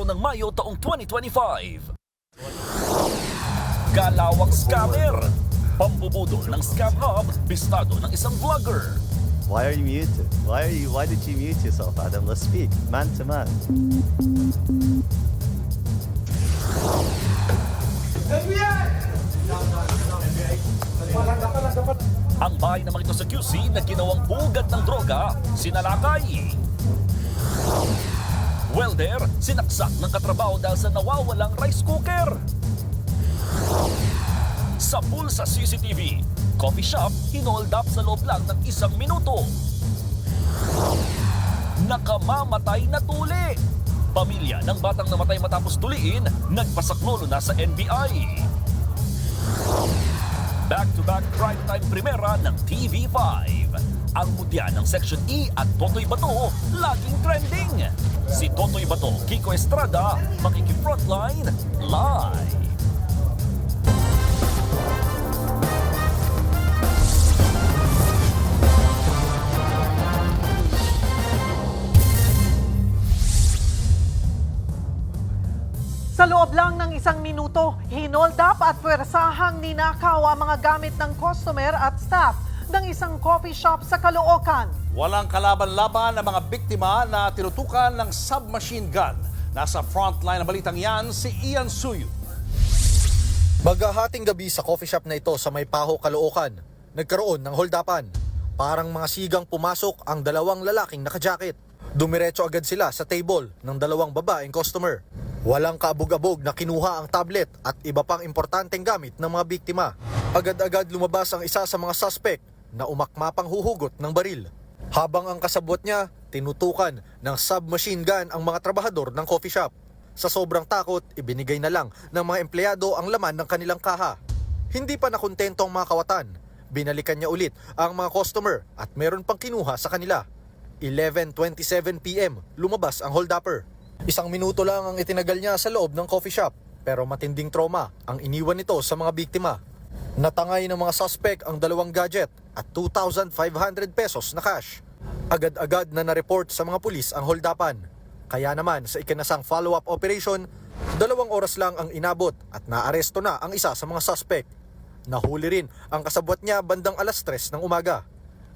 ng Mayo taong 2025. Galawang scammer. Pambubudol ng scam hub, bistado ng isang vlogger. Why are you muted? Why did you mute yourself, Adam? Let's speak, man to man. Ang bahay naman ito sa QC na ginawang pugad ng droga, sinalakay. Welder, sinaksak ng katrabaho dahil sa nawawalang rice cooker. Sa bulsa CCTV, coffee shop, hinold up sa loob lang ng 1 minuto. Nakamamatay na tuli. Pamilya ng batang namatay matapos tuliin, nagpasaklolo na sa NBI. Back-to-back primetime primera ng TV5. Ang mutya ng Section E at Totoy Bato laging trending. Si Totoy Bato, Kiko Estrada, makiki-frontline live. Sa loob lang ng 1 minuto, hinold up at pwersahang ninakaw ang mga gamit ng customer at staff ng isang coffee shop sa Caloocan. Walang kalaban-laban ang mga biktima na tinutukan ng submachine gun. Nasa frontline ng balitang yan si Ian Suyu. Maghahating gabi sa coffee shop na ito sa Maypaho, Caloocan, nagkaroon ng holdapan. Parang mga sigang pumasok ang 2 lalaking nakajacket. Dumiretso agad sila sa table ng 2 babaeng customer. Walang kabog-abog na kinuha ang tablet at iba pang importanteng gamit ng mga biktima. Agad-agad lumabas ang isa sa mga suspect na umakmapang huhugot ng baril. Habang ang kasabwat niya, tinutukan ng submachine gun ang mga trabahador ng coffee shop. Sa sobrang takot, ibinigay na lang ng mga empleyado ang laman ng kanilang kaha. Hindi pa nakontento ang mga kawatan. Binalikan niya ulit ang mga customer at meron pang kinuha sa kanila. 11:27 PM, lumabas ang holdupper. 1 minuto lang ang itinagal niya sa loob ng coffee shop, pero matinding trauma ang iniwan nito sa mga biktima. Natangay ng mga suspect ang 2 gadget at 2,500 pesos na cash. Agad-agad na na-report sa mga pulis ang holdapan. Kaya naman sa ikinasang follow-up operation, 2 oras lang ang inabot at naaresto na ang isa sa mga suspect. Nahuli rin ang kasabwat niya bandang 3:00 ng umaga.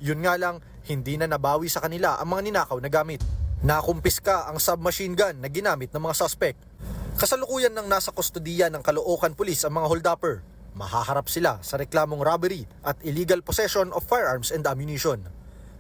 Yun nga lang, hindi na nabawi sa kanila ang mga ninakaw na gamit. Nakumpiska ang submachine gun na ginamit ng mga suspect. Kasalukuyan ng nasa kustodiya ng Caloocan Police ang mga holdupper. Mahaharap sila sa reklamong robbery at illegal possession of firearms and ammunition.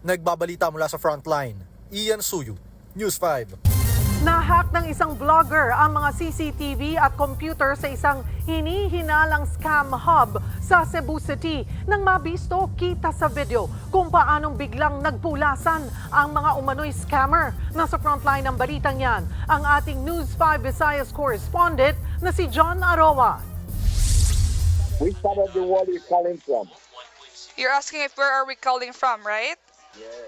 Nagbabalita mula sa frontline, Ian Suyu, News 5. Nahack ng isang vlogger ang mga CCTV at computer sa isang hinihinalang scam hub sa Cebu City. Nang mabisto, kita sa video kung paanong biglang nagpulasan ang mga umano'y scammer. Nasa frontline ng balitang yan, ang ating News 5 Visayas correspondent na si John Aroa. Which part of the world are you calling from? You're asking if where are we calling from, right?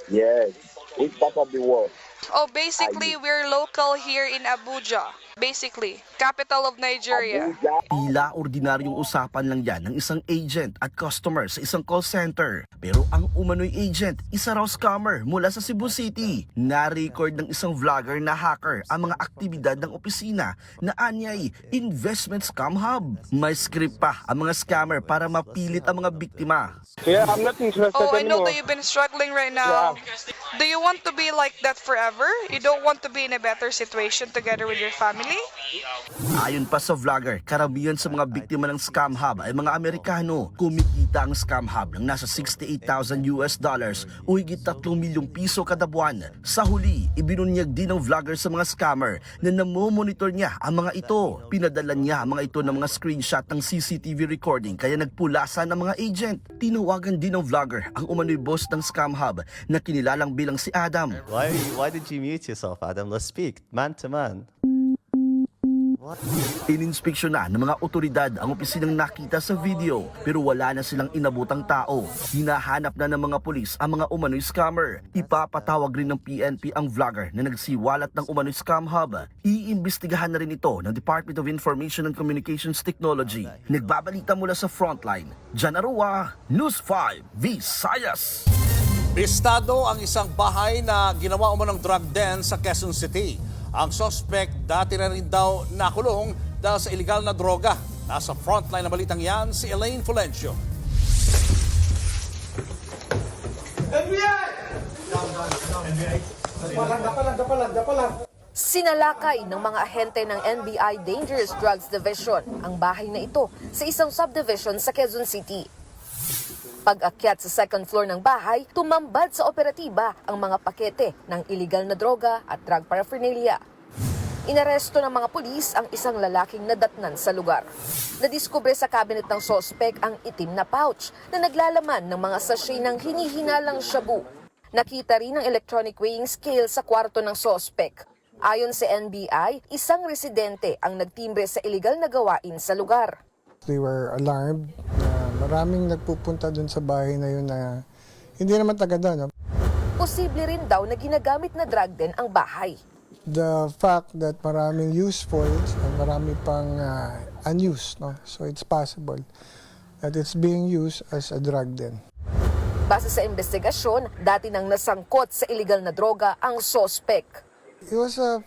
Yes. Which part of the world? Oh, basically, we're local here in Abuja. Basically, capital of Nigeria. Tila ordinaryong usapan lang yan ng isang agent at customer sa isang call center. Pero ang umano'y agent, isa raw scammer mula sa Cebu City. Na-record ng isang vlogger na hacker ang mga aktibidad ng opisina na anyay investment scam hub. May script pa ang mga scammer para mapilit ang mga biktima. Yeah, I'm not interested Oh, I know anymore. that you've been struggling right now. Do you want to be like that forever? You don't want to be in a better situation together with your family? Ayon pa sa vlogger, karamihan sa mga biktima ng scam hub ay mga Amerikano. Kumikita ang scam hub ng nasa $68,000 o higit 3 milyong piso kada buwan. Sa huli, ibinunyag din ng vlogger sa mga scammer na namomonitor niya ang mga ito. Pinadala niya ang mga ito ng mga screenshot ng CCTV recording kaya nagpulasan ng mga agent. Tinawagan din ng vlogger ang umano'y boss ng scam hub na kinilalang bilang si Adam. Why did you mute yourself, Adam? Let's speak, man to man. Ininspeksyon na ng mga otoridad ang opisinang nakita sa video pero wala na silang inabutang tao. Hinahanap na ng mga pulis ang mga umano'y scammer. Ipapatawag rin ng PNP ang vlogger na nagsiwalat ng umano'y scam hub. Iimbestigahan na rin ito ng Department of Information and Communications Technology. Nagbabalita mula sa frontline, Jan Arua, News 5 Visayas. Bistado ang isang bahay na ginawa umanong drug den sa Quezon City. Ang suspect dati na rin daw nakulong dahil sa illegal na droga. Nasa frontline na balitang yan si Elaine Fulencio. Sinalakay ng mga ahente ng NBI Dangerous Drugs Division ang bahay na ito sa isang subdivision sa Quezon City. Pag-akyat sa second floor ng bahay, tumambad sa operatiba ang mga pakete ng iligal na droga at drug paraphernalia. Inaresto ng mga pulis ang isang lalaking nadatnan sa lugar. Nadiskubre sa cabinet ng sospek ang itim na pouch na naglalaman ng mga sachet ng hinihinalang shabu. Nakita rin ang electronic weighing scale sa kwarto ng sospek. Ayon sa NBI, isang residente ang nagtimbre sa iligal na gawain sa lugar. They were alarmed na maraming nagpupunta dun sa bahay na yun na hindi naman taga doon. Posible rin daw na ginagamit na drug den ang bahay. The fact that maraming useful and marami pang unused, no? So it's possible that it's being used as a drug den. Base sa investigasyon, dati nang nasangkot sa illegal na droga ang sospek. He was a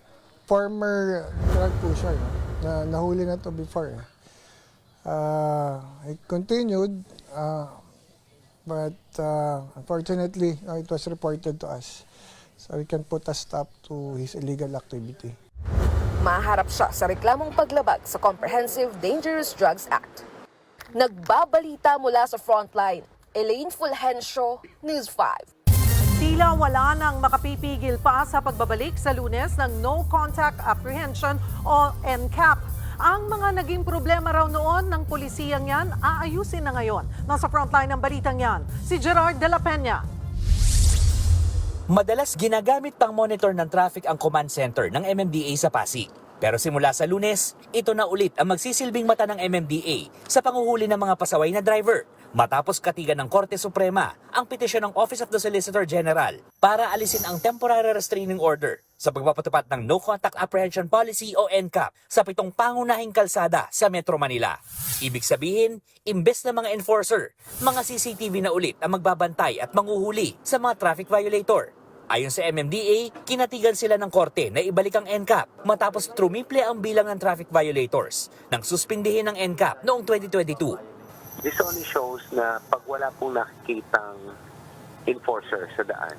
former drug pusher, no? Na nahuli na to before. It continued, but unfortunately, it was reported to us. So we can put a stop to his illegal activity. Maharap siya sa reklamong paglabag sa Comprehensive Dangerous Drugs Act. Nagbabalita mula sa frontline, Elaine Fulgencio, News 5. Tila wala nang makapipigil pa sa pagbabalik sa Lunes ng No Contact Apprehension o NCAP. Ang mga naging problema raw noon ng pulisiyang yan, aayusin na ngayon. Nasa frontline ng balitang yan, si Gerard de la Peña. Madalas ginagamit pang monitor ng traffic ang command center ng MMDA sa Pasig. Pero simula sa Lunes, ito na ulit ang magsisilbing mata ng MMDA sa panguhuli ng mga pasaway na driver matapos katigan ng Korte Suprema ang petisyon ng Office of the Solicitor General para alisin ang Temporary Restraining Order sa pagpapatupad ng No Contact Apprehension Policy o NCAP sa 7 pangunahing kalsada sa Metro Manila. Ibig sabihin, imbes na mga enforcer, mga CCTV na ulit ang magbabantay at manguhuli sa mga traffic violator. Ayon sa MMDA, kinatigan sila ng korte na ibalik ang NCAP matapos trumiple ang bilang ng traffic violators nang suspindihin ng NCAP noong 2022. This only shows na pag wala pong nakikitang enforcer sa daan,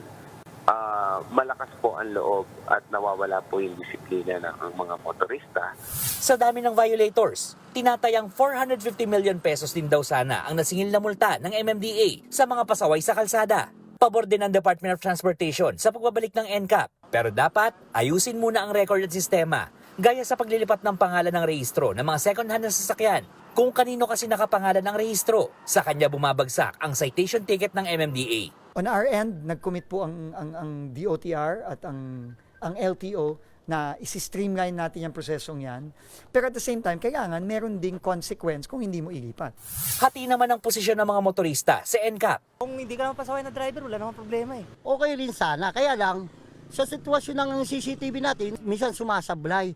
malakas po ang loob at nawawala po yung disiplina ng mga motorista. Sa dami ng violators, tinatayang 450 million pesos din daw sana ang nasingil na multa ng MMDA sa mga pasaway sa kalsada. Pabor din ng Department of Transportation sa pagbabalik ng NCAP. Pero dapat ayusin muna ang record at sistema gaya sa paglilipat ng pangalan ng rehistro ng mga second-hand na sasakyan. Kung kanino kasi nakapangalan ng rehistro, sa kanya bumabagsak ang citation ticket ng MMDA. On our end, nag-commit po ang DOTR at ang LTO na isi-streamline natin yung prosesong yan. Pero at the same time, kailangan meron ding consequence kung hindi mo ilipat. Hati naman ang posisyon ng mga motorista sa NCAP. Kung hindi ka naman pasaway na driver, wala namang problema eh. Okay rin sana, kaya lang, sa sitwasyon ng CCTV natin, minsan sumasablay.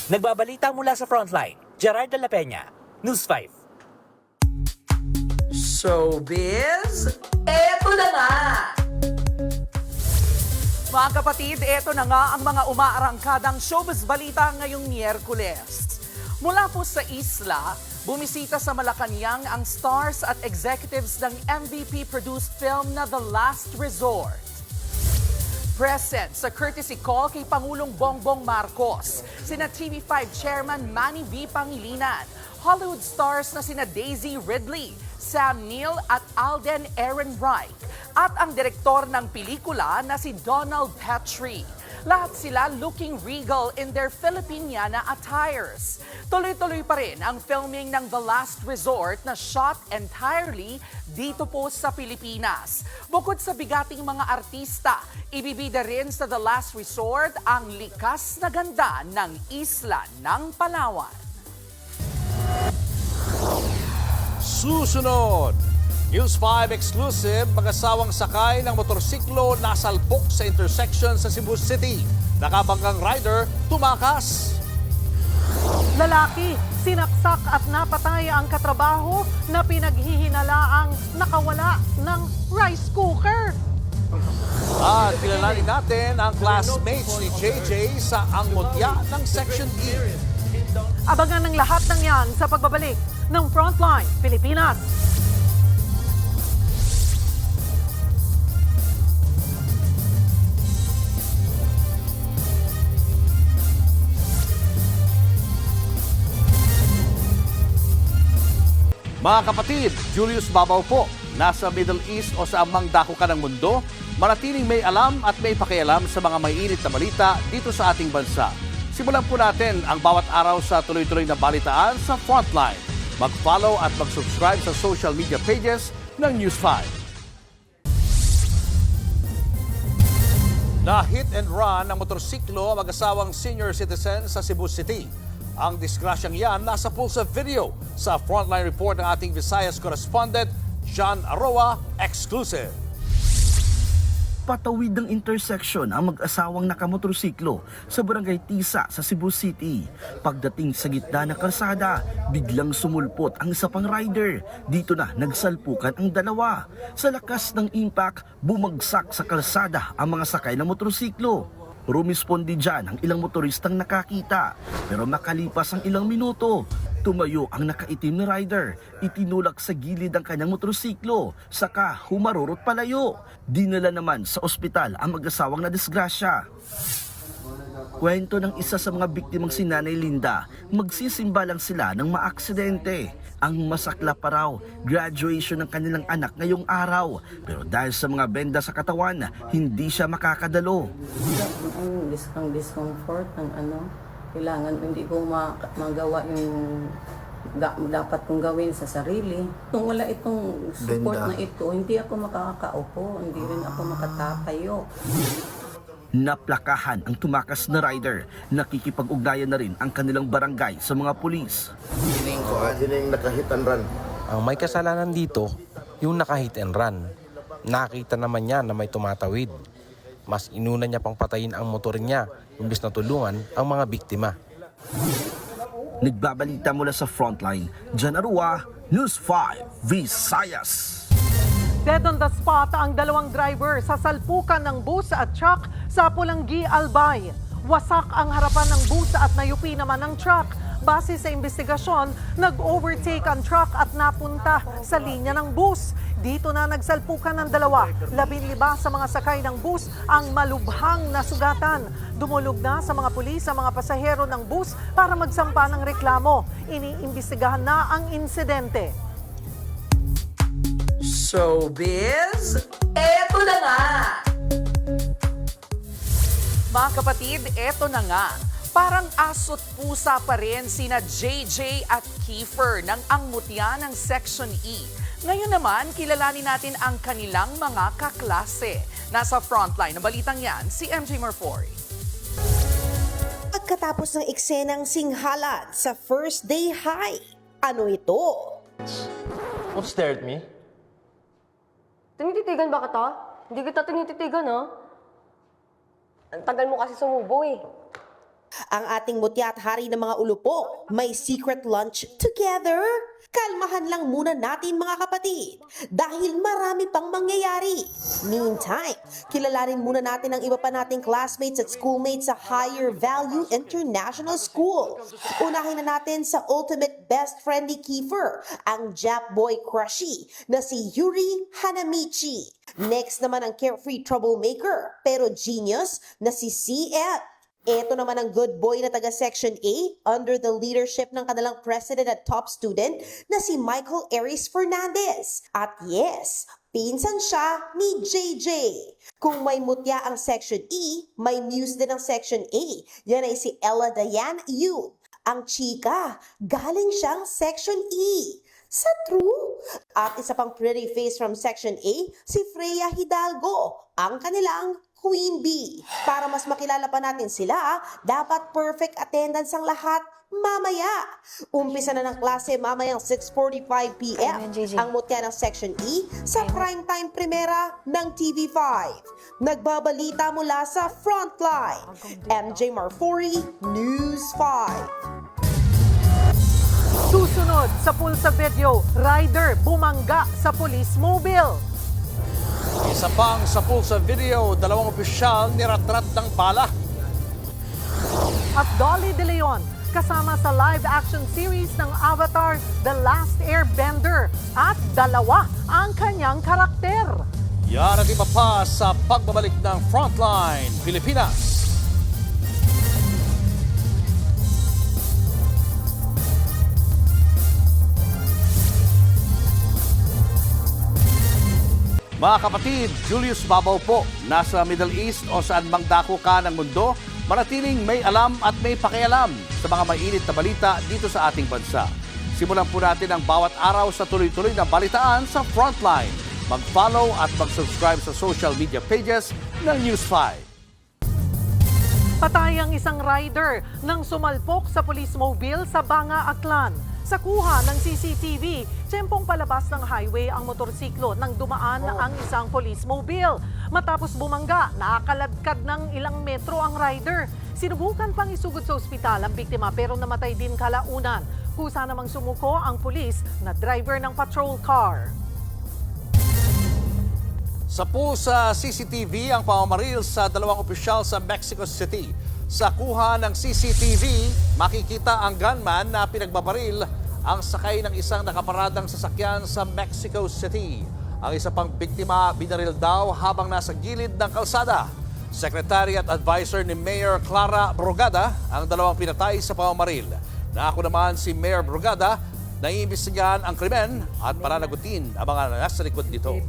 Nagbabalita mula sa frontline, Gerard de la Peña, News 5. Showbiz, eto na nga! Mga kapatid, eto na nga ang mga umaarangkadang showbiz balita ngayong Miyerkules. Mula po sa isla, bumisita sa Malacanang ang stars at executives ng MVP-produced film na The Last Resort. Present sa courtesy call kay Pangulong Bongbong Marcos, sina TV5 Chairman Manny V. Pangilinan, Hollywood stars na sina Daisy Ridley, Sam Neill at Alden Ehrenreich, at ang direktor ng pelikula na si Donald Petrie. Lahat sila looking regal in their Filipiniana attires. Tuloy-tuloy pa rin ang filming ng The Last Resort na shot entirely dito po sa Pilipinas. Bukod sa bigating mga artista, ibibida rin sa The Last Resort ang likas na ganda ng isla ng Palawan. Susunod, News 5 exclusive, mag-asawang sakay ng motorsiklo nasalpok sa intersection sa Cebu City. Nakabanggang rider, tumakas. Lalaki, sinaksak at napatay ang katrabaho na pinaghihinalaang nakawala ng rice cooker. At kilalanin natin ang classmates ni JJ sa Ang Mutya ng Section E. Abangan ng lahat ng yan sa pagbabalik ng Frontline Pilipinas. Mga kapatid, Julius Babaw po. Nasa Middle East o sa amang dako ka ng mundo, manatiling may alam at may pakialam sa mga maiinit na balita dito sa ating bansa. Simulan po natin ang bawat araw sa tuloy-tuloy na balitaan sa Frontline. Mag-follow at mag-subscribe sa social media pages ng News 5. Na-hit and run ng motorsiklo ang mag-asawang senior citizen sa Cebu City. Ang disgrasyang yan nasa pulsa video sa Frontline report ng ating Visayas correspondent John Aroa, exclusive. Patawid ng intersection ang mag-asawang nakamotorsiklo sa Barangay Tisa sa Cebu City. Pagdating sa gitna ng kalsada, biglang sumulpot ang isa pang rider. Dito na nagsalpukan ang dalawa. Sa lakas ng impact, bumagsak sa kalsada ang mga sakay ng motorsiklo. Rumispondi dyan ang ilang motoristang nakakita. Pero makalipas ang ilang minuto, tumayo ang nakaitim na rider. Itinulak sa gilid ang kanyang motorsiklo. Saka humarurot palayo. Dinala naman sa ospital ang mag-asawang nadisgrasya. Kwento ng isa sa mga biktimang si Nanay Linda, magsisimba lang sila ng maaksidente. Ang masakla pa raw, graduation ng kanilang anak ngayong araw. Pero dahil sa mga benda sa katawan, hindi siya makakadalo. Ang discomfort ng kailangan hindi ko magawa yung dapat kong gawin sa sarili. Kung wala itong support na ito, hindi ako makakaupo, hindi rin ako makatapayo. Naplakahan ang tumakas na rider. Nakikipag-ugnayan na rin ang kanilang barangay sa mga pulis. Yung naka-hit and run. Ang may kasalanan dito, yung naka-hit and run. Nakita naman niya na may tumatawid. Mas inuna niya pang patayin ang motor niya, imbes na tulungan ang mga biktima. Nagbabalita mula sa Frontline, John Aroa, News 5, Visayas. Dead on the spot ang dalawang driver sa salpukan ng bus at truck sa Pulanggi, Albay. Wasak ang harapan ng bus at nayupi naman ang truck. Base sa investigasyon, nag-overtake ang truck at napunta sa linya ng bus. Dito na nagsalpukan ng dalawa. 15 sa mga sakay ng bus ang malubhang nasugatan. Dumulog na sa mga pulis ang mga pasahero ng bus para magsampa ng reklamo. Iniimbestigahan na ang insidente. Showbiz, eto na nga! Mga kapatid, eto na nga. Parang aso't pusa pa rin sina JJ at Kiefer ng Ang Mutya ng Section E. Ngayon naman, kilalanin natin ang kanilang mga kaklase. Nasa frontline ng balitang yan, si MJ Marfori. Pagkatapos ng eksenang singhalan sa first day high, ano ito? Don't stare at me. Tinititigan ba kita? Hindi kita tinititigan, ha? Ang tagal mo kasi sumubo, eh. Ang ating mutya at hari ng mga ulupo, may secret lunch together? Kalmahan lang muna natin mga kapatid dahil marami pang mangyayari. Meantime, kilalanin muna natin ang iba pa nating classmates at schoolmates sa Higher Value International School. Unahin na natin sa ultimate best friend ni Kiefer, ang Jap boy crushy na si Yuri Hanamichi. Next naman ang carefree troublemaker pero genius na si CF. Ito naman ang good boy na taga Section A under the leadership ng kanilang president at top student na si Michael Aries Fernandez. At yes, pinsan siya ni JJ. Kung may mutya ang Section E, may muse din ang Section A. Yan ay si Ella Diane Yu. Ang chika, galing siyang Section E. Sa true? At isa pang pretty face from Section A, si Freya Hidalgo, ang kanilang Queen Bee. Para mas makilala pa natin sila, dapat perfect attendance ang lahat mamaya. Umpisa na ng klase mamayang 6:45 p.m. ang mutya ng Section E sa primetime primera ng TV5. Nagbabalita mula sa Frontline, MJ Marfori, News 5. Susunod sa pulsa video, rider bumangga sa police mobile. Isa pang sapul sa video, 2 opisyal niratrat ng bala. At Dolly De Leon, kasama sa live-action series ng Avatar, The Last Airbender. At 2 ang kanyang karakter. Yan at iba pa sa pagbabalik ng Frontline Pilipinas. Mga kapatid, Julius Babaw po, nasa Middle East o saan mang dako ka ng mundo, manatiling may alam at may pakialam sa mga mainit na balita dito sa ating bansa. Simulan po natin ang bawat araw sa tuloy-tuloy na balitaan sa Frontline. Mag-follow at mag-subscribe sa social media pages ng News 5. Patay ang isang rider nang sumalpok sa police mobile sa Banga, Aklan. Sa kuha ng CCTV, tiyempong palabas ng highway ang motorsiklo nang dumaan ang isang police mobile. Matapos bumangga, nakaladkad ng ilang metro ang rider. Sinubukan pang isugod sa ospital ang biktima pero namatay din kalaunan. Kusa namang sumuko ang pulis na driver ng patrol car. Sa sa CCTV ang pamamaril sa 2 opisyal sa Mexico City. Sa kuha ng CCTV, makikita ang gunman na pinagbabaril ang sakay ng isang nakaparadang sasakyan sa Mexico City. Ang isa pang biktima binaril daw habang nasa gilid ng kalsada. Secretary at advisor ni Mayor Clara Brugada ang 2 pinatay sa pamamaril. Naako naman si Mayor Brugada na iimbestigahan ang krimen at pananagutin ang mga nasa likod nito.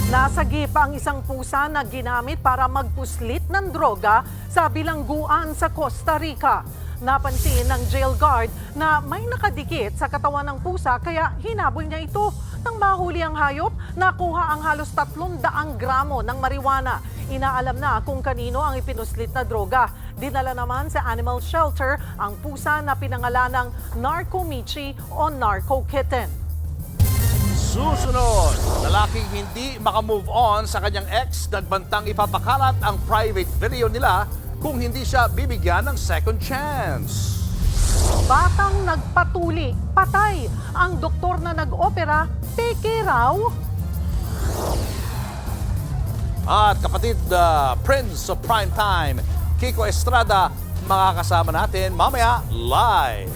Nasagip ang isang pusa na ginamit para magpuslit ng droga sa bilangguan sa Costa Rica. Napansin ng jail guard na may nakadikit sa katawan ng pusa kaya hinabol niya ito. Nang mahuli ang hayop, nakuha ang halos 300 gramo ng marijuana. Inaalam na kung kanino ang ipinuslit na droga. Dinala naman sa animal shelter ang pusa na pinangalanang Narco Michi o Narco Kitten. Susunod, lalaking hindi makamove on sa kanyang ex, nagbantang ipapakalat ang private video nila kung hindi siya bibigyan ng second chance. Batang nagpatuli, patay. Ang doktor na nag-opera, peke raw. At kapatid, Prince of Primetime, Kiko Estrada, makakasama natin mamaya live.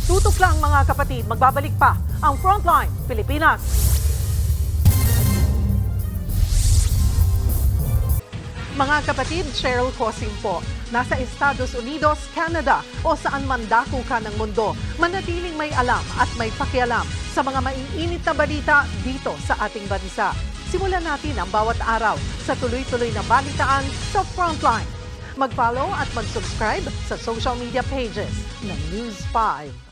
Tutok lang mga kapatid, magbabalik pa ang Frontline Pilipinas. Mga kapatid, Cheryl Cosim po. Nasa Estados Unidos, Canada o saan man dako ka ng mundo, manatiling may alam at may pakialam sa mga maiinit na balita dito sa ating bansa. Simulan natin ang bawat araw sa tuloy-tuloy na balitaan sa Frontline. Mag-follow at mag-subscribe sa social media pages ng News 5.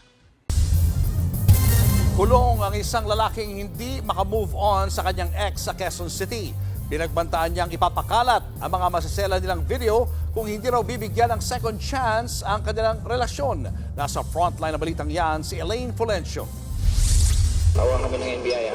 Kulong ang isang lalaking hindi makamove on sa kanyang ex sa Quezon City. Pinagbantaan niyang ipapakalat ang mga masasela nilang video kung hindi raw bibigyan ng second chance ang kanilang relasyon. Nasa frontline na balitang yan si Elaine Fulencio. Tawag kami ng NBI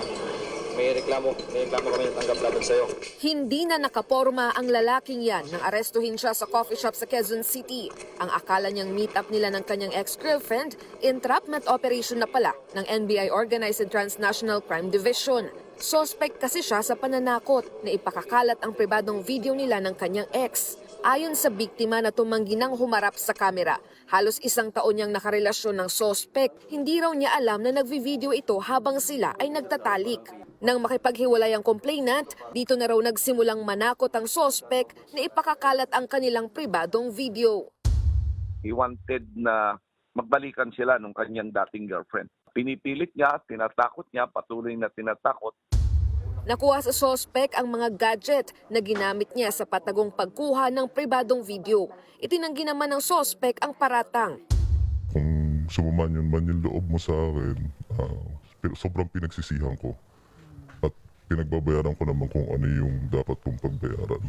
May reklamo kami natanggap laban sa'yo. Hindi na nakaporma ang lalaking yan nang arestuhin siya sa coffee shop sa Quezon City. Ang akala niyang meet up nila ng kanyang ex-girlfriend, entrapment operation na pala ng NBI Organized and Transnational Crime Division. Suspect kasi siya sa pananakot na ipakakalat ang pribadong video nila ng kanyang ex. Ayon sa biktima na tumanggi nang humarap sa kamera, halos 1 taon niyang nakarelasyon ng suspect. Hindi raw niya alam na nagvi-video ito habang sila ay nagtatalik. Nang makipaghiwalay ang complainant, dito na raw nagsimulang manakot ang suspect na ipakakalat ang kanilang pribadong video. He wanted na magbalikan sila nung kanyang dating girlfriend. Pinipilit niya, tinatakot niya, patuloy na tinatakot. Nakuha sa suspect ang mga gadget na ginamit niya sa patagong pagkuha ng pribadong video. Itinanggi naman ng suspect ang paratang. Kung sumaman yung loob mo sa akin, sobrang pinagsisihan ko. At pinagbabayaran ko naman kung ano yung dapat kong pagbayaran.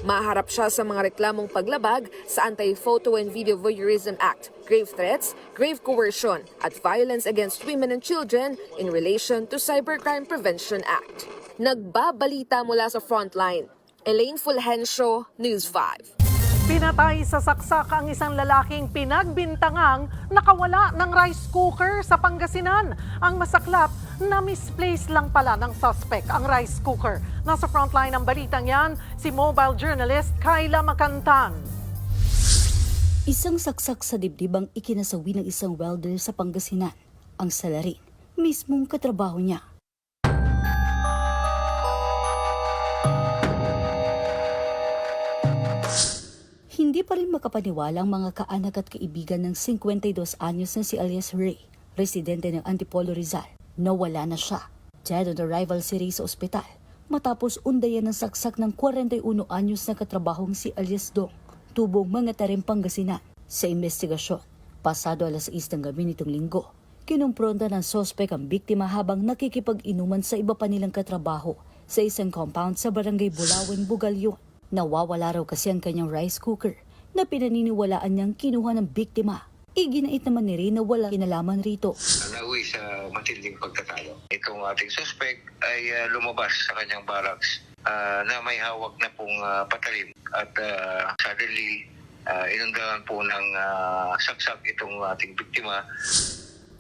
Maharap siya sa mga reklamong paglabag sa Anti-Photo and Video Voyeurism Act, grave threats, grave coercion, at violence against women and children in relation to Cybercrime Prevention Act. Nagbabalita mula sa Frontline, Elaine Fulgencio, News 5. Pinatay sa saksak ang isang lalaking pinagbintangang nakawala ng rice cooker sa Pangasinan. Ang masaklap, na misplace lang pala ng suspect ang rice cooker. Nasa frontline ng balitang yan, si mobile journalist Kayla Macantan. Isang saksak sa dibdib ang ikinasawi ng isang welder sa Pangasinan. Ang salarin, mismong katrabaho niya. Hindi pa rin makapaniwala ang mga kaanak at kaibigan ng 52 anyos na si alias Ray, residente ng Antipolo, Rizal. Nawala na siya. Dead on arrival si Ray sa ospital matapos undayan ng saksak ng 41 anyos na katrabahong si alias Dong, tubong mga Tarim, Pangasinan. Sa investigasyon, pasado alas 6 ng gabi nitong linggo, kinumpronta ng sospek ang biktima habang nakikipag-inuman sa iba pa nilang katrabaho sa isang compound sa barangay Bulawan, Bugalyon. Nawawala raw kasi ang kanyang rice cooker na pinaniniwalaan niyang kinuha ng biktima. Iginait naman ni Ray na wala kinalaman rito. Nauwi sa matinding pagkatalo. Itong ating suspect ay lumabas sa kanyang barracks na may hawak na pong patalim at suddenly inundahan po ng saksak itong ating biktima.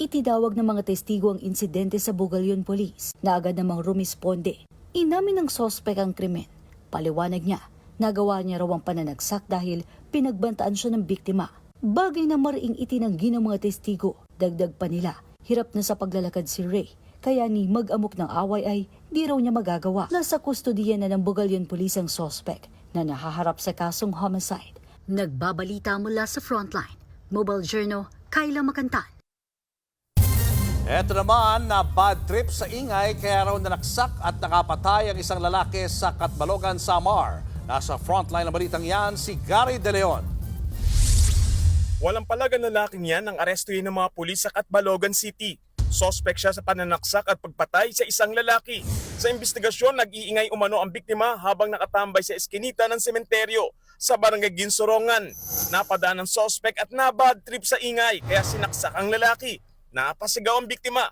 Itidawag ng mga testigo ang insidente sa Bugalyon Police na agad namang rumisponde. Inamin ng sospek ang krimen. Paliwanag niya, nagawa niya raw ang pananagsak dahil pinagbantaan siya ng biktima. Bagay na mariing itinanggi ng mga testigo. Dagdag pa nila, hirap na sa paglalakad si Ray. Kaya ni mag-amok ng away ay di raw niya magagawa. Nasa kustodiya na ng Bugalyon Police ang sospek na nahaharap sa kasong homicide. Nagbabalita mula sa frontline. Mobile Journal, Kayla Macantan. Eto naman na bad trip sa ingay kaya raw nanaksak at nakapatay ang isang lalaki sa Catbalogan, Samar. Nasa frontline ng balitang yan si Gary De Leon. Walang palagan lalaking yan ang arestuhin ng mga pulis sa Catbalogan City. Sospek siya sa pananaksak at pagpatay sa isang lalaki. Sa investigasyon, nag-iingay umano ang biktima habang nakatambay sa eskinita ng sementeryo sa barangay Ginsorongan. Napadaan ng sospek at nabad trip sa ingay kaya sinaksak ang lalaki. Napasigaw ang biktima.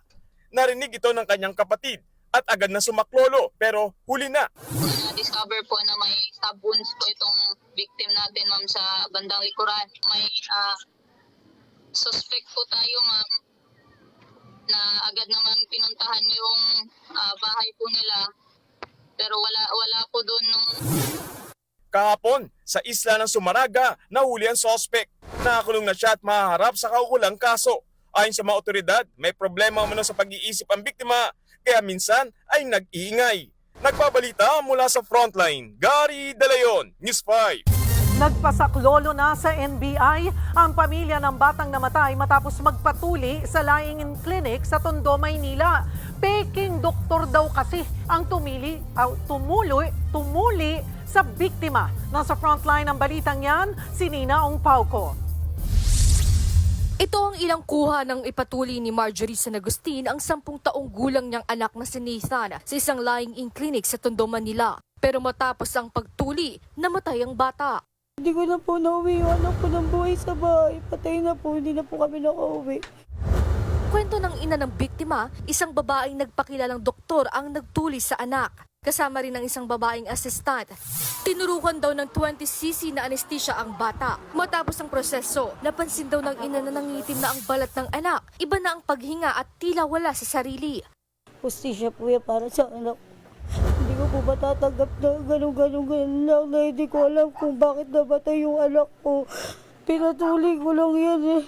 Narinig ito ng kanyang kapatid at agad na sumaklolo pero huli na. Na-discover po na may stab wounds po itong victim natin, ma'am, sa bandang likuran. May suspect po tayo, ma'am, na agad naman pinuntahan yung bahay po nila. Pero wala po doon nung... Kahapon, sa isla ng Sumaraga, nahuli ang sospek. Nakakulong na siya at mahaharap sa kaukulang kaso. Ayon sa mga otoridad, may problema umano sa pag-iisip ang biktima, kaya minsan ay nag-iingay. Nagbabalita mula sa frontline, Gary De Leon, News 5. Nagpasaklolo na sa NBI ang pamilya ng batang namatay matapos magpatuli sa lying-in clinic sa Tondo, Maynila. Peking doktor daw kasi ang tumuli sa biktima. Nasa frontline ng balitang yan, si Nina Ong Pauco. Ito ang ilang kuha ng ipatuli ni Marjorie San Agustin, ang 10 taong gulang niyang anak na si Nathan, sa isang lying-in clinic sa Tondo, Manila. Pero matapos ang pagtuli, namatay ang bata. Hindi ko na po nauwi yung anak ko ng buhay sa bahay. Patay na po, hindi na po kami nakauwi. Kwento ng ina ng biktima, isang babaeng nagpakilalang doktor ang nagtuli sa anak. Kasama rin ang isang babaeng assistant. Tinurukan daw ng 20cc na anesthesia ang bata. Matapos ang proseso, napansin daw ng ina na nangitim na ang balat ng anak. Iba na ang paghinga at tila wala sa sarili. Hustisya po yan para sa anak. Hindi ko po matatanggap na ganun lang na hindi ko alam kung bakit namatay yung anak ko. Pinatuli ko lang yan eh.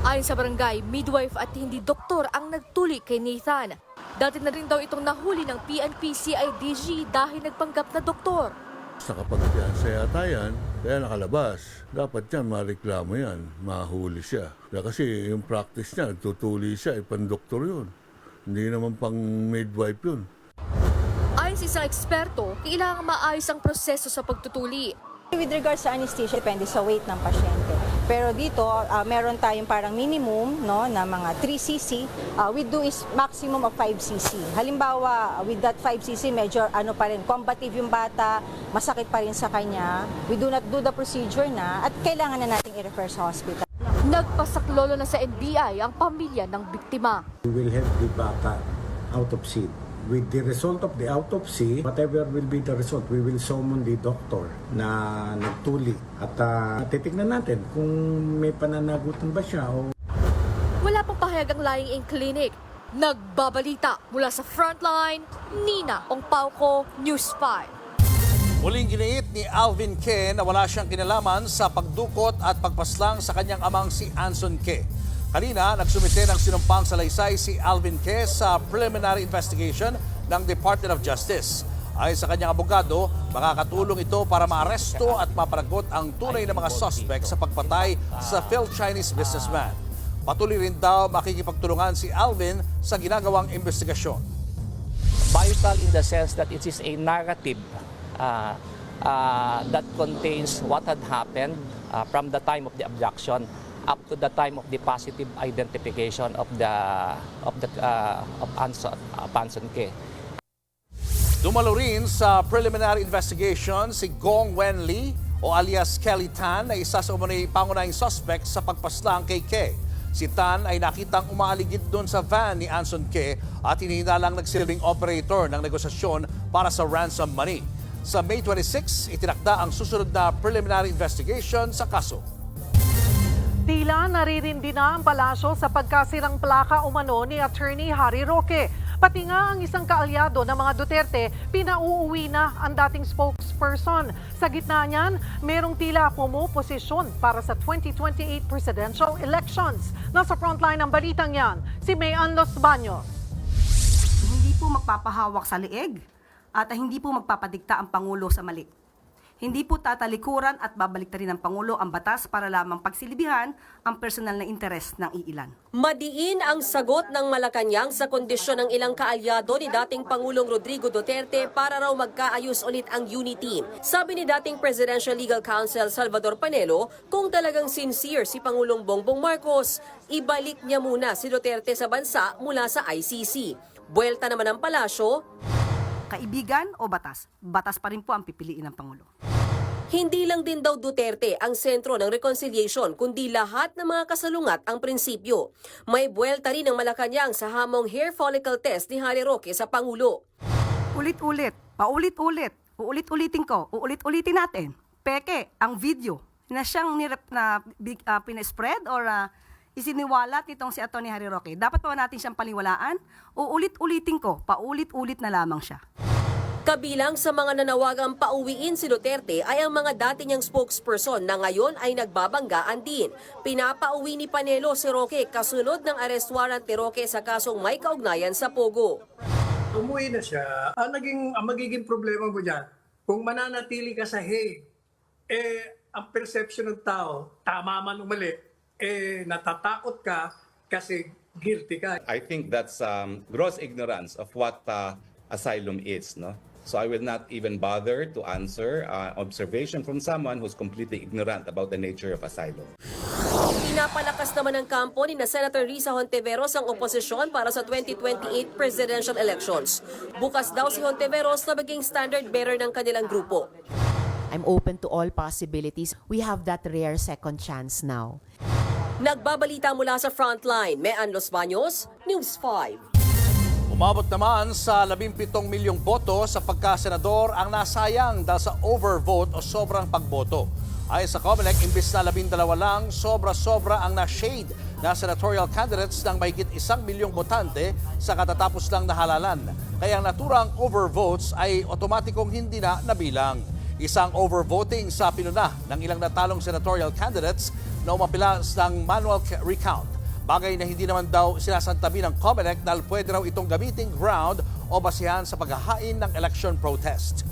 Ayon sa barangay, midwife at hindi doktor ang nagtuli kay Nathan. Dati na rin daw itong nahuli ng PNP-CIDG dahil nagpanggap na doktor. Nakapagpiyansa yata yan, kaya nakalabas. Dapat yan, mareklamo yan, mahuli siya. Kasi yung practice niya, nagtutuli siya, ipang-doktor yun. Hindi naman pang midwife yun. Ayon sa isang eksperto, kailangan maayos ang proseso sa pagtutuli. With regards sa anesthesia, depende sa weight ng pasyente. Pero dito, meron tayong parang minimum no, na mga 3cc. We do is maximum of 5cc. Halimbawa, with that 5cc, medyo pa rin, combative yung bata, masakit pa rin sa kanya. We do not do the procedure na at kailangan na nating i-refer sa hospital. Nagpasaklolo na sa NBI ang pamilya ng biktima. We will have the bata autopsy. With the result of the autopsy, whatever will be the result, we will summon the doctor na nagtuli at titignan natin kung may pananagutan ba siya. Wala pang pahayag ang lying-in clinic. Nagbabalita mula sa Frontline, Nina Ongpauco, News 5. Muling giniit ni Alvin Ke na wala siyang kinalaman sa pagdukot at pagpaslang sa kanyang amang si Anson Ke. Kanina, nagsumite ng sinumpang salaysay si Alvin Ke sa preliminary investigation ng Department of Justice. Ayon sa kanyang abogado, makakatulong ito para maaresto at mapanagot ang tunay na mga suspect sa pagpatay sa Phil-Chinese businessman. Patuloy rin daw makikipagtulungan si Alvin sa ginagawang investigasyon. Vital in the sense that it is a narrative that contains what had happened from the time of the abduction up to the time of the positive identification of Anson Ke. Dumalo rin sa preliminary investigation si Gong Wen Lee o alias Kelly Tan na isa sa pangunahing suspect sa pagpaslang kay Ke. Si Tan ay nakitang umaaligid doon sa van ni Anson Ke at hinihinalang nagsilbing operator ng negosasyon para sa ransom money. Sa May 26, itinakda ang susunod na preliminary investigation sa kaso. Tila naririndi na ang palasyo sa pagkasirang plaka umano ni Attorney Harry Roque. Pati nga ang isang kaalyado ng mga Duterte, pinauuwi na ang dating spokesperson. Sa gitna niyan, merong tila pumuposisyon para sa 2028 presidential elections. Nasa frontline ng balitang yan, si Mayan Los Baños. Hindi po magpapahawak sa leeg at hindi po magpapadikta ang Pangulo sa mali. Hindi po tatalikuran at babaliktarin ng Pangulo ang batas para lamang pagsilibihan ang personal na interes ng iilan. Madiin ang sagot ng Malacanang sa kondisyon ng ilang kaalyado ni dating Pangulong Rodrigo Duterte para raw magkaayos ulit ang unity. Sabi ni dating Presidential Legal Counsel Salvador Panelo, kung talagang sincere si Pangulong Bongbong Marcos, ibalik niya muna si Duterte sa bansa mula sa ICC. Buwelta naman ang palasyo, kaibigan o batas? Batas pa rin po ang pipiliin ng Pangulo. hindi lang din daw Duterte ang sentro ng reconciliation, kundi lahat ng mga kasalungat ang prinsipyo. May buwelta rin ng Malacanang sa hamong hair follicle test ni Harry Roque sa Pangulo. Ulit-ulit, paulit-ulit, uulit-ulitin ko, uulit-ulitin natin. Peke, ang video na siyang pinespread or isiniwalat nitong si Atty. Harry Roque. Dapat pa natin siyang paniwalaan? Uulit-ulitin ko, paulit-ulit na lamang siya. Kabilang sa mga nanawagang pauwiin si Duterte ay ang mga dati niyang spokesperson na ngayon ay nagbabanggaan din. Pinapauwi ni Panelo si Roque kasunod ng arrest warrant ni Roque sa kasong may kaugnayan sa Pogo. Umuwi na siya. Ang magiging problema mo dyan, kung mananatili ka sa Hague, ang perception ng tao, tama man o mali, natatakot ka kasi guilty ka. I think that's gross ignorance of what asylum is, no? So I will not even bother to answer observation from someone who's completely ignorant about the nature of asylum. Pinapalakas naman ng kampo ni na Senator Risa Hontiveros ang oposisyon para sa 2028 presidential elections. Bukas daw si Hontiveros na maging standard bearer ng kanilang grupo. I'm open to all possibilities. We have that rare second chance now. Nagbabalita mula sa Frontline, Mean Los Baños, News 5. Umabot naman sa 17 milyong boto sa pagkasenador ang nasayang dahil sa overvote o sobrang pagboto. Ayon sa COMELEC, imbis na 12 lang, sobra-sobra ang na-shade na senatorial candidates ng mahigit 1 milyong botante sa katatapos lang na halalan. Kaya ang naturang overvotes ay otomatikong hindi na nabilang. Isang overvoting sa pinuna ng ilang natalong senatorial candidates na umapilas ng manual recount. Bagay na hindi naman daw sinasantabi ng COMELEC dahil pwede raw itong gamiting ground o basihan sa paghahain ng election protest.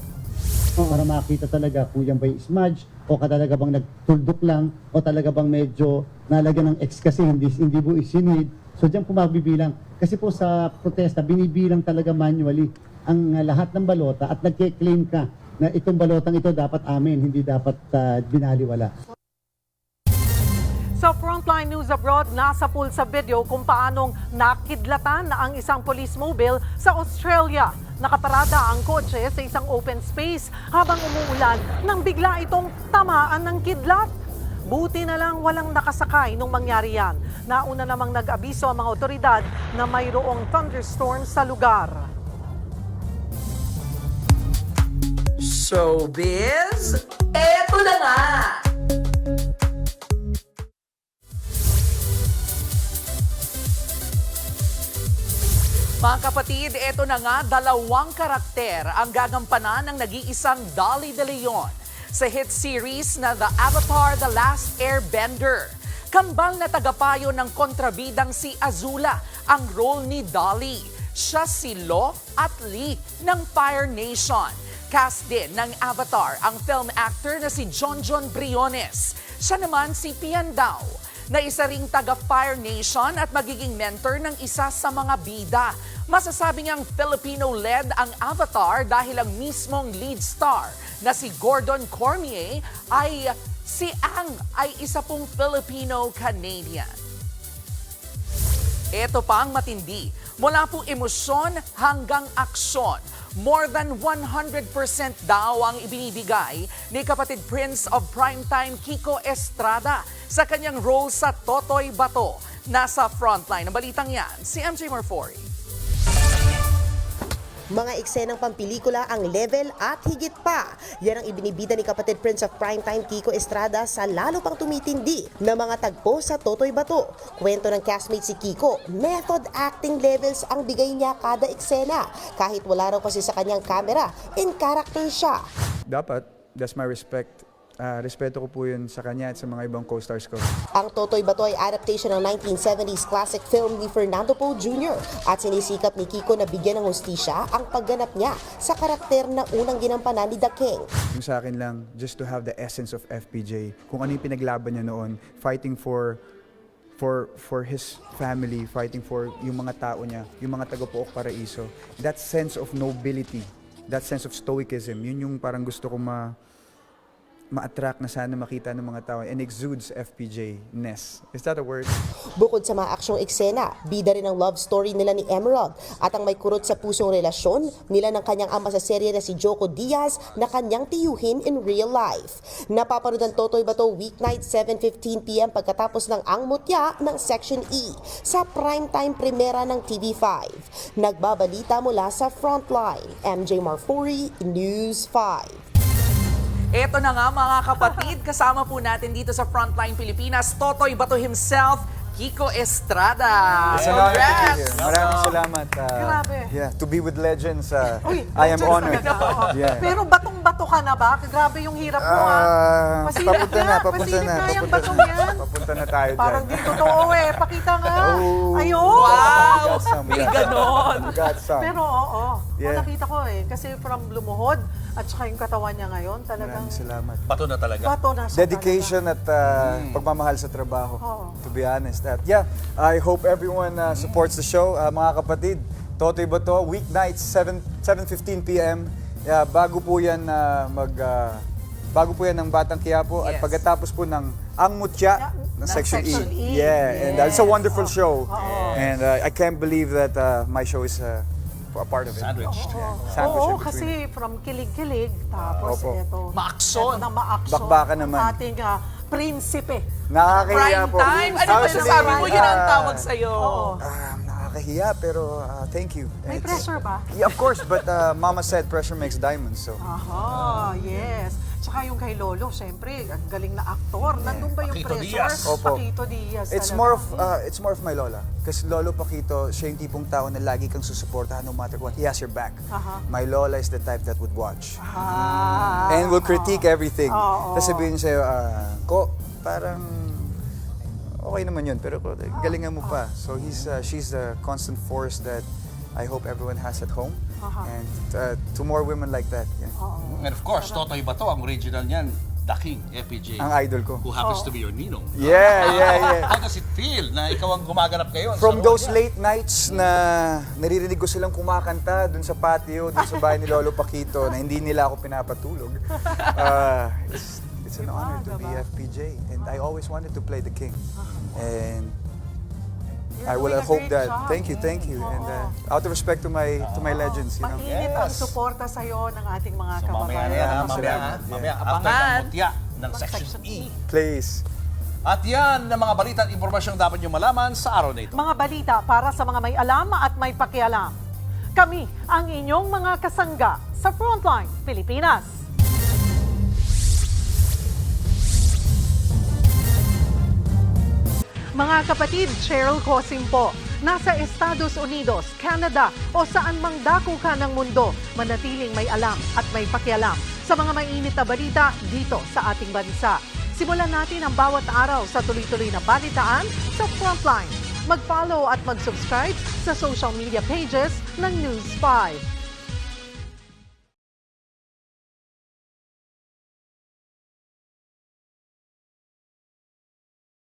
Para makita talaga kung yan ba'y smudge o talaga bang nagtuldok lang o talaga bang medyo nalagyan ng X kasi hindi po isinid. So diyan po mabibilang. Kasi po sa protesta, binibilang talaga manually ang lahat ng balota at nagke-claim ka na itong balotang ito dapat amin, hindi dapat binaliwala. Sa Frontline News Abroad, nasa pool sa video kung paanong nakidlatan na ang isang police mobile sa Australia. Nakaparada ang kotse sa isang open space habang umuulan nang bigla itong tamaan ng kidlat. Buti na lang walang nakasakay nung mangyari yan. Nauna namang nag-abiso ang mga otoridad na mayroong thunderstorm sa lugar. Showbiz, eto na nga! Mga kapatid, eto na nga, 2 karakter ang gagampanan ng nag-iisang Dolly De Leon sa hit series na The Avatar: The Last Airbender. Kambal na tagapayo ng kontrabidang si Azula ang role ni Dolly. Siya si Lo at Lee ng Fire Nation. Cast din ng Avatar ang film actor na si Jonjon Briones. Siya naman si Piandao, na isa ring taga Fire Nation at magiging mentor ng isa sa mga bida. Masasabi niyang Filipino-led ang Avatar dahil ang mismong lead star na si Gordon Cormier ay si Ang ay isa pong Filipino-Canadian. Ito pa ang matindi. Mula po emosyon hanggang aksyon. More than 100% daw ang ibinibigay ni kapatid Prince of Primetime Kiko Estrada sa kanyang role sa Totoy Bato. Nasa frontline ng balitang yan, si MJ Marfori. Mga eksenang pampelikula ang level at higit pa. Yan ang ibinibida ni kapatid Prince of Primetime Kiko Estrada sa lalo pang tumitindi na mga tagpo sa Totoy Bato. Kwento ng castmate si Kiko, method acting levels ang bigay niya kada eksena. Kahit wala raw kasi sa kanyang camera, in character siya. Dapat, that's my respect. Respeto ko po yun sa kanya at sa mga ibang co-stars ko. Ang Totoy Bato ay adaptation ng 1970s classic film ni Fernando Poe Jr. at sinisikap ni Kiko na bigyan ng hustisya ang pagganap niya sa karakter na unang ginampanan ni The King. Yung sa akin lang, just to have the essence of FPJ, kung ano yung pinaglaban niya noon, fighting for his family, fighting for yung mga tao niya, yung mga taga-Pook Paraiso. That sense of nobility, that sense of stoicism, yun yung parang gusto ko ma-attract na sana makita ng mga tao and exudes FPJ-ness. Is that a word? Bukod sa mga aksyong eksena, bida rin ang love story nila ni Emerald at ang may kurot sa pusong relasyon nila ng kanyang ama sa serye na si Joko Diaz na kanyang tiyuhin in real life. Napapanood ang Totoy Bato weeknight 7:15 p.m. pagkatapos ng Ang Mutya ng Section E sa primetime premiera ng TV5. Nagbabalita mula sa Frontline, MJ Marfori, News 5. Eto na nga mga kapatid, kasama po natin dito sa Frontline Pilipinas, Totoy Bato himself, Kiko Estrada. It's an honor to be here. Maraming salamat. Grabe. Yeah, to be with legends, Uy, I am legends honored. talaga. Yeah. Pero batong-bato ka na ba? Grabe yung hirap mo ha. Papunta na yung batong yan. Papunta na tayo dyan. Parang di totoo pakita nga. Oh. Ayun. Wow! May ganon. Got some. Pero oo, Yeah. nakita ko kasi from lumuhod at saka yung katawan niya ngayon talagang Maraming salamat. Bato na talaga. bato na siya Dedication at pagmamahal sa trabaho. Oo. To be honest. At yeah, I hope everyone supports the show. Mga kapatid, Totoy Bato, weeknights 7:15 p.m. Yeah, bago po yan ng Batang Quiapo at pagkatapos po ng Ang Mutya ng Section E. Yeah, and it's a wonderful show. And I can't believe that my show is a part of it. Sandwich. Oo, kasi from kilig-kilig, tapos ito. Maakson. Ito na maakson. Bakbakan naman. Ating prinsipe. Nakakahiya Prime po. time. Ano ba sabi mo yun ang tawag sa'yo? Nakakahiya pero thank you. May pressure ba? Yeah, of course, but Mama said pressure makes diamonds, so. Aha, yes. Tsaka yung kay Lolo, syempre, ang galing na aktor. Nandun ba yung Paquito pressure? Diaz. Opo. Paquito Diaz. It's more of my lola. Kasi Lolo Paquito, siya yung tipong tao na lagi kang susuportahan no matter what. He has your back. My lola is the type that would watch. And will critique everything. Tapos sabihin sa'yo, ko, parang okay naman yun, pero galingan mo pa. So she's a constant force that I hope everyone has at home. And to more women like that. Yeah. And of course, Totoy Bato, ang original niyan, The King, FPJ. Ang idol ko. Who happens to be your ninong. Yeah. How does it feel na ikaw ang gumaganap ngayon? From those late nights na naririnig ko silang kumakanta dun sa patio, dun sa bahay ni Lolo Paquito, na hindi nila ako pinapatulog. It's an honor to be FPJ. And I always wanted to play the King. And I will hope that. Thank you. And out of respect to my legends, you know. Mainit ang suporta sa'yo ng ating mga kababayan. Mamaya, after ng Mutya ng Section E. Please. At yan ang mga balita at impormasyong dapat nyo malaman sa araw na ito. Mga balita para sa mga may alam at may pakialam. Kami ang inyong mga kasangga sa Frontline Pilipinas. Mga kapatid, Cheryl Cosim po. Nasa Estados Unidos, Canada o saan mang dako ka ng mundo, manatiling may alam at may pakialam sa mga mainit na balita dito sa ating bansa. Simulan natin ang bawat araw sa tuloy-tuloy na balitaan sa Frontline. Mag-follow at mag-subscribe sa social media pages ng News 5.